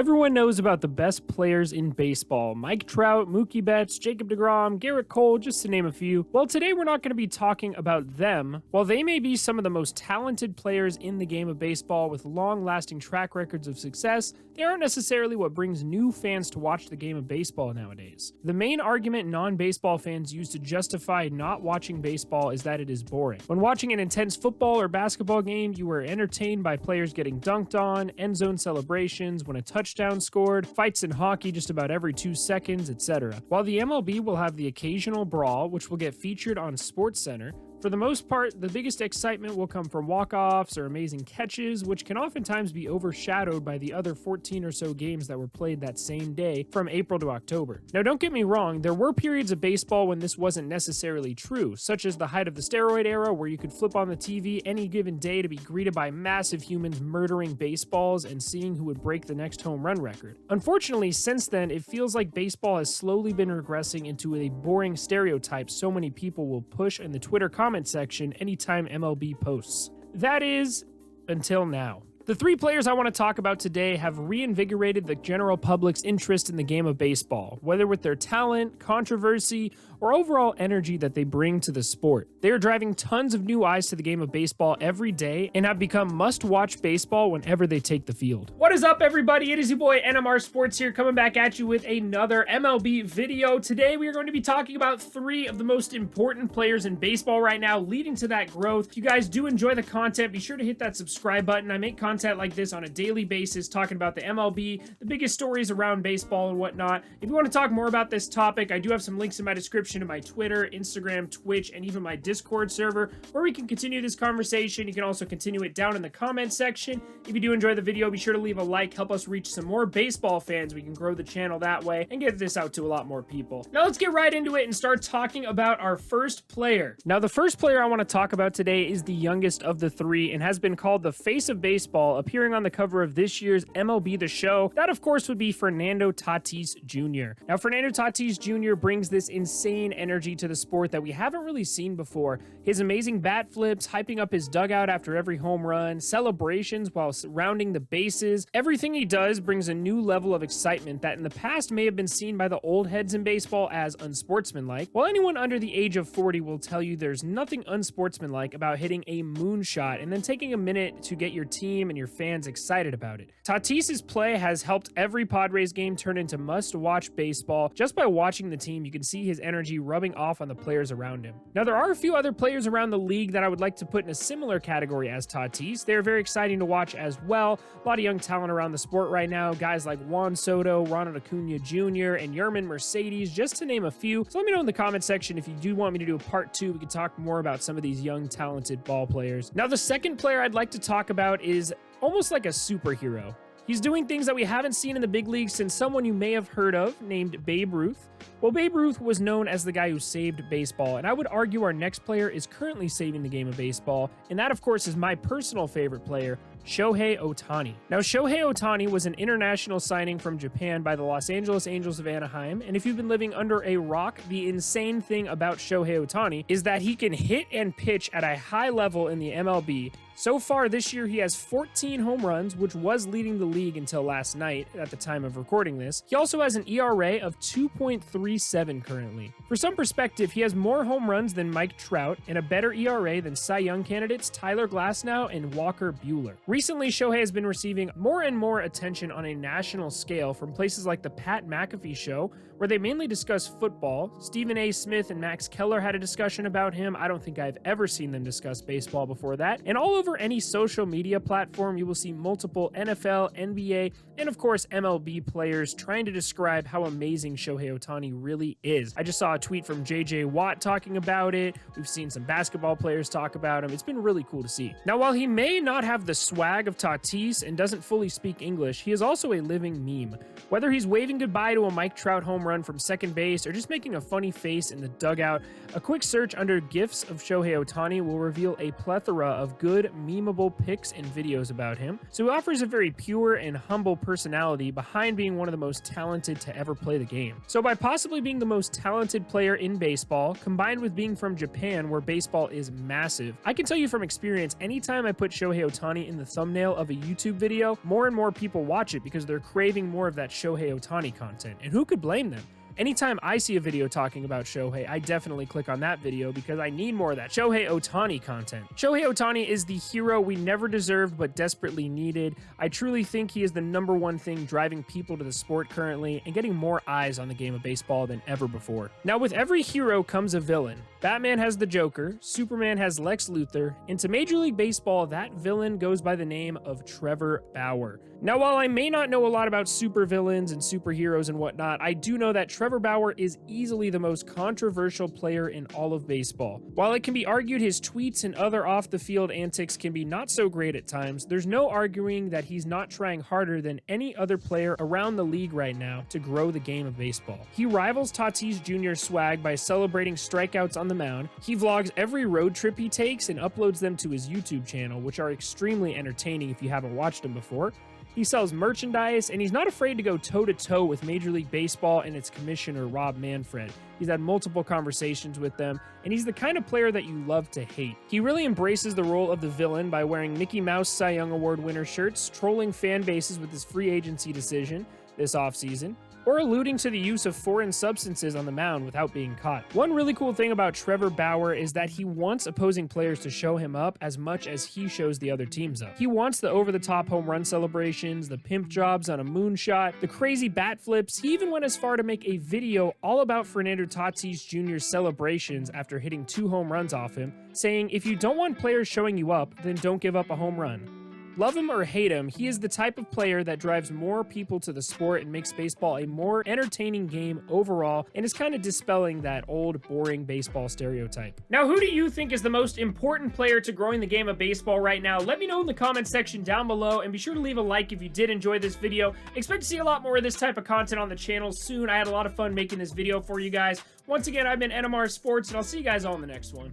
Everyone knows about the best players in baseball: Mike Trout, Mookie Betts, Jacob deGrom, Garrett Cole, just to name a few. Well, today we're not going to be talking about them. While they may be some of the most talented players in the game of baseball with long-lasting track records of success, they aren't necessarily what brings new fans to watch the game of baseball nowadays. The main argument non-baseball fans use to justify not watching baseball is that it is boring. When watching an intense football or basketball game, you are entertained by players getting dunked on, end zone celebrations, when a touchdown scored, fights in hockey just about every 2 seconds, etc. While the MLB will have the occasional brawl, which will get featured on SportsCenter, for the most part, the biggest excitement will come from walk-offs or amazing catches, which can oftentimes be overshadowed by the other 14 or so games that were played that same day from April to October. Now, don't get me wrong, there were periods of baseball when this wasn't necessarily true, such as the height of the steroid era, where you could flip on the TV any given day to be greeted by massive humans murdering baseballs and seeing who would break the next home run record. Unfortunately, since then, it feels like baseball has slowly been regressing into a boring stereotype so many people will push in the Twitter comment section anytime MLB posts. That is, until now. The three players I want to talk about today have reinvigorated the general public's interest in the game of baseball, whether with their talent, controversy, or overall energy that they bring to the sport. They are driving tons of new eyes to the game of baseball every day and have become must-watch baseball whenever they take the field. What is up, everybody? It is your boy NMR Sports here, coming back at you with another MLB video. Today, we are going to be talking about three of the most important players in baseball right now, leading to that growth. If you guys do enjoy the content, be sure to hit that subscribe button. I make content like this on a daily basis, talking about the MLB, the biggest stories around baseball and whatnot. If you want to talk more about this topic, I do have some links in my description to my Twitter, Instagram, Twitch, and even my Discord server, where we can continue this conversation. You can also continue it down in the comment section. If you do enjoy the video, be sure to leave a like, help us reach some more baseball fans. We can grow the channel that way and get this out to a lot more people. Now let's get right into it and start talking about our first player. Now the first player I want to talk about today is the youngest of the three and has been called the face of baseball, appearing on the cover of this year's MLB The Show. That, of course, would be Fernando Tatis Jr. Now, Fernando Tatis Jr. brings this insane energy to the sport that we haven't really seen before. His amazing bat flips, hyping up his dugout after every home run, celebrations while rounding the bases. Everything he does brings a new level of excitement that in the past may have been seen by the old heads in baseball as unsportsmanlike. While anyone under the age of 40 will tell you there's nothing unsportsmanlike about hitting a moonshot and then taking a minute to get your team and your fans excited about it. Tatis's play has helped every Padres game turn into must-watch baseball. Just by watching the team, you can see his energy rubbing off on the players around him. Now, there are a few other players around the league that I would like to put in a similar category as Tatis. They're very exciting to watch as well. A lot of young talent around the sport right now, guys like Juan Soto, Ronald Acuna Jr., and Yerman Mercedes, just to name a few. So let me know in the comment section if you do want me to do a part 2. We can talk more about some of these young, talented ball players. Now, the second player I'd like to talk about is almost like a superhero. He's doing things that we haven't seen in the big leagues since someone you may have heard of named Babe Ruth. Well, Babe Ruth was known as the guy who saved baseball, and I would argue our next player is currently saving the game of baseball, and that, of course, is my personal favorite player, Shohei Ohtani. Now, Shohei Ohtani was an international signing from Japan by the Los Angeles Angels of Anaheim, and if you've been living under a rock, the insane thing about Shohei Ohtani is that he can hit and pitch at a high level in the MLB. So far this year, he has 14 home runs, which was leading the league until last night at the time of recording this. He also has an ERA of 2.37 currently. For some perspective, he has more home runs than Mike Trout and a better ERA than Cy Young candidates Tyler Glasnow and Walker Buehler. Recently, Shohei has been receiving more and more attention on a national scale from places like the Pat McAfee Show, where they mainly discuss football. Stephen A. Smith and Max Keller had a discussion about him. I don't think I've ever seen them discuss baseball before that. And all over any social media platform, you will see multiple NFL, NBA, and of course MLB players trying to describe how amazing Shohei Ohtani really is. I just saw a tweet from JJ Watt talking about it. We've seen some basketball players talk about him. It's been really cool to see. Now, while he may not have the swag of Tatis and doesn't fully speak English, he is also a living meme. Whether he's waving goodbye to a Mike Trout home run from second base or just making a funny face in the dugout, a quick search under GIFs of Shohei Ohtani will reveal a plethora of good, memeable pics and videos about him. So he offers a very pure and humble personality behind being one of the most talented to ever play the game. So by possibly being the most talented player in baseball, combined with being from Japan, where baseball is massive, I can tell you from experience, anytime I put Shohei Ohtani in the thumbnail of a YouTube video, more and more people watch it because they're craving more of that Shohei Ohtani content. And who could blame them? Anytime I see a video talking about Shohei, I definitely click on that video because I need more of that Shohei Ohtani content. Shohei Ohtani is the hero we never deserved but desperately needed. I truly think he is the #1 thing driving people to the sport currently and getting more eyes on the game of baseball than ever before. Now, with every hero comes a villain. Batman has the Joker, Superman has Lex Luthor, and to Major League Baseball, that villain goes by the name of Trevor Bauer. Now, while I may not know a lot about supervillains and superheroes and whatnot, I do know that Trevor Bauer is easily the most controversial player in all of baseball. While it can be argued his tweets and other off-the-field antics can be not so great at times, there's no arguing that he's not trying harder than any other player around the league right now to grow the game of baseball. He rivals Tatis Jr.'s swag by celebrating strikeouts on the mound. He vlogs every road trip he takes and uploads them to his YouTube channel, which are extremely entertaining if you haven't watched them before. He sells merchandise, and he's not afraid to go toe-to-toe with Major League Baseball and its commissioner, Rob Manfred. He's had multiple conversations with them, and he's the kind of player that you love to hate. He really embraces the role of the villain by wearing Mickey Mouse Cy Young Award winner shirts, trolling fan bases with his free agency decision this offseason, or alluding to the use of foreign substances on the mound without being caught. One really cool thing about Trevor Bauer is that he wants opposing players to show him up as much as he shows the other teams up. He wants the over-the-top home run celebrations, the pimp jobs on a moonshot, the crazy bat flips. He even went as far to make a video all about Fernando Tatis Jr.'s celebrations after hitting 2 home runs off him, saying, "If you don't want players showing you up, then don't give up a home run." Love him or hate him, he is the type of player that drives more people to the sport and makes baseball a more entertaining game overall, and is kind of dispelling that old, boring baseball stereotype. Now, who do you think is the most important player to growing the game of baseball right now? Let me know in the comments section down below, and be sure to leave a like if you did enjoy this video. Expect to see a lot more of this type of content on the channel soon. I had a lot of fun making this video for you guys. Once again, I've been NMR Sports, and I'll see you guys all in the next one.